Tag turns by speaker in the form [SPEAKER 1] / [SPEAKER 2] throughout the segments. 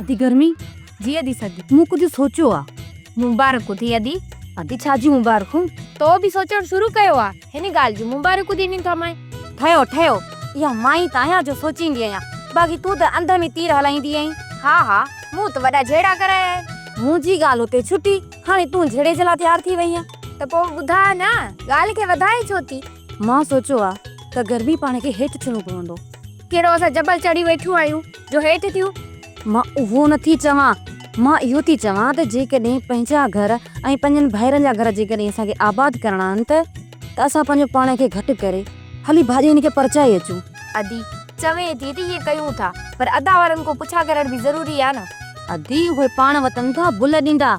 [SPEAKER 1] अदी गर्मी
[SPEAKER 2] जी अदी सदी
[SPEAKER 1] मु कुछ सोचो आ
[SPEAKER 2] मुबारक थी अदी
[SPEAKER 1] अदी छाजी मुबारक हूं
[SPEAKER 2] तो भी सोचण शुरू कयो आ हिन गाल जो मुबारक दी नी थमाए
[SPEAKER 1] ठयो ठयो या माई ताया जो सोचींदी आया बाकी तू त अंदर में तीर हलाईंदी आई
[SPEAKER 2] हाँ हाँ मु तो वडा झेड़ा कराया
[SPEAKER 1] मुजी गाल होते छुट्टी हाने तू झेड़े जला तैयार थी वई
[SPEAKER 2] तो पो बुधा ना गाल के वधाए छो थी
[SPEAKER 1] मां सोचो आ त गर्मी पाने के हेठ चणो पवंदो
[SPEAKER 2] केड़ो असा जबल चढ़ी वेठू आयू जो हेठ थियू
[SPEAKER 1] मां उहो नथी चवा मां इहो थी चवा त जेकॾहिं पंहिंजा घर ऐं पंहिंजनि भाइरनि जा घर जेकॾहिं असांखे आबाद करणा आहिनि त असां पंहिंजो पाण खे घटि करे हली भाॼी हिन खे परचाए अचूं
[SPEAKER 2] अदी चवे थी ये कयूं था पर अदा वारन को पुछा करण भी जरूरी है ना
[SPEAKER 1] अदी उहे पाण वतन था बुल ॾींदा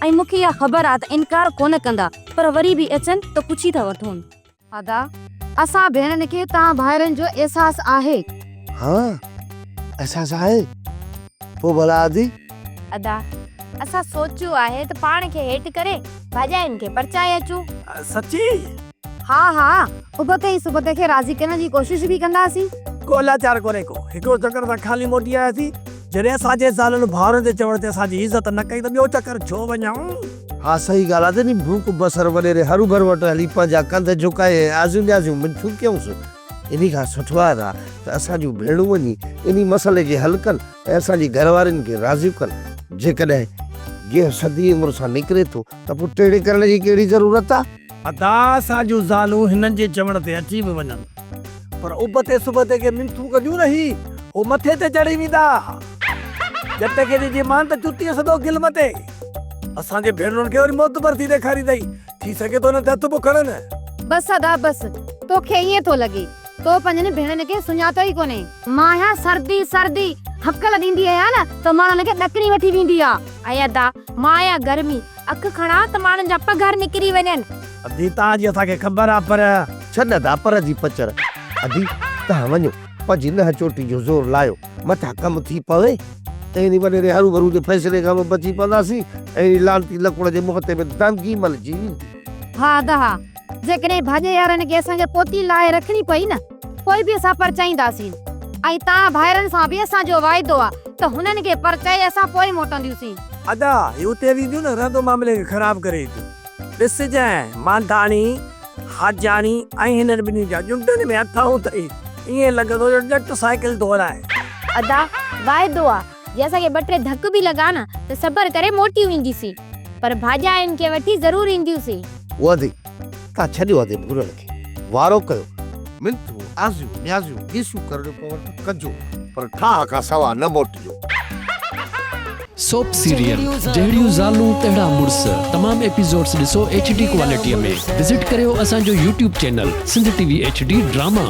[SPEAKER 1] ऐं मूंखे इहा ख़बर आहे त इनकार कोन कंदा पर वरी बि अचनि त पुछी था वठूं अदा असां भेणनि खे तव्हां भाइरनि जो एहसास आहे
[SPEAKER 3] हाँ एहसास आहे पोइ भला आदि
[SPEAKER 2] अदा असां सोचियो आहे त पाण खे हेठ करे भाॼाइनि खे परचाए अचूं
[SPEAKER 4] सच्ची
[SPEAKER 1] हा हा उबते ई सुबते खे राज़ी करण जी कोशिश भी कंदासीं
[SPEAKER 4] को लाचार कोने को हिकिड़ो चक्कर त खाली मोटी आयासीं जॾहिं असांजे सालनि भाउरनि जे चवण ते असांजी इज़त न कई त ॿियो चक्कर छो वञूं
[SPEAKER 3] हाँ सही ॻाल्हि आहे नी भूख बसर वॾेरे हरू भर वटि हली पंहिंजा कंध झुकाए आज़ियूं ॾियाज़ियूं मिठियूं कयूंसि इन खां सुठो आहे त असांजूं भेणूं वञी इन मसइले खे हल कनि ऐं असांजी घरवारियुनि खे राज़ी कनि जेकॾहिं गे सदी उमिरि सां निकिरे थो त पोइ टेड़े करण जी कहिड़ी ज़रूरत आहे
[SPEAKER 4] अदा असांजूं ज़ालूं हिननि जे चवण ते अची बि वञनि पर उबते सुबते खे मिंथूं कॼूं रही हो मथे ते चढ़ी वेंदा जट खे ॾिजे मान त चुतीअ सदो गिल मथे असांजे भेणुनि खे वरी मौत भरती ॾेखारी अथई थी सघे थो न त हथ पोइ खणनि
[SPEAKER 1] बस अदा बस तोखे ईअं थो लॻे तो पंहिंजनि भेणनि खे सुञातो ई कोन्हे मां आहियां सर्दी सर्दी हकल ॾींदी आहियां न त माण्हुनि खे ॾकणी वठी वेंदी आहे
[SPEAKER 2] ऐं अदा मां आहियां गर्मी अख खणा त माण्हुनि जा पघार निकिरी वञनि
[SPEAKER 4] अदी तव्हांजी असांखे ख़बर आहे पर
[SPEAKER 3] छॾ अदा पर जी पचर अदी तव्हां वञो पंहिंजी नह चोटी जो ज़ोर लायो मथां कमु थी पवे त इन वॾेरे हरू भरू जे फ़ैसिले खां बची पवंदासीं ऐं लानती लकुड़ जे मुंहं ते दमकी मलजी वेंदी
[SPEAKER 1] हा अदा हा जेकॾहिं भाॼे यारनि खे असांखे पोती लाहे रखणी पई न पोइ बि असां परचाईंदासीं ऐं तव्हां भाइरनि सां बि असांजो वाइदो आहे त हुननि खे परचाए असां पोइ मोटंदियूंसीं
[SPEAKER 4] अदा हुते वेंदियूं न रदो मामले खे ख़राब करे थियूं ॾिसजांइ मांधाणी हाजानी ऐं हिननि ॿिन्हिनि जा जुंडनि में हथाऊं अथई ईअं लॻंदो जो झटि साइकिल धोराए
[SPEAKER 2] अदा वाइदो आहे जे असांखे ॿ टे धक बि लॻा न त सबर करे मोटी वेंदीसीं पर भाॼाइनि खे वठी ज़रूर ईंदियूंसीं
[SPEAKER 3] वधी तव्हां छॾियो अदे बुरनि खे वारो कयो मिंथूं आज़ियूं न्याज़ियूं गीसूं करणियूं पवनि कजो पर ठाह खां सवा न मोटिजो
[SPEAKER 5] सोप सीरियल जहिड़ियूं ज़ालूं तहिड़ा मुड़स तमाम एपिसोड्स ॾिसो HD क्वालिटीअ में विज़िट करियो असांजो YouTube channel Sindh TV HD drama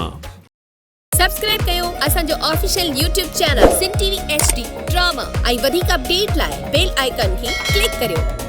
[SPEAKER 6] subscribe कयो असांजो official YouTube channel Sindh TV HD drama ऐं वधीक अपडेट लाइ बेल आइकन खे क्लिक करियो।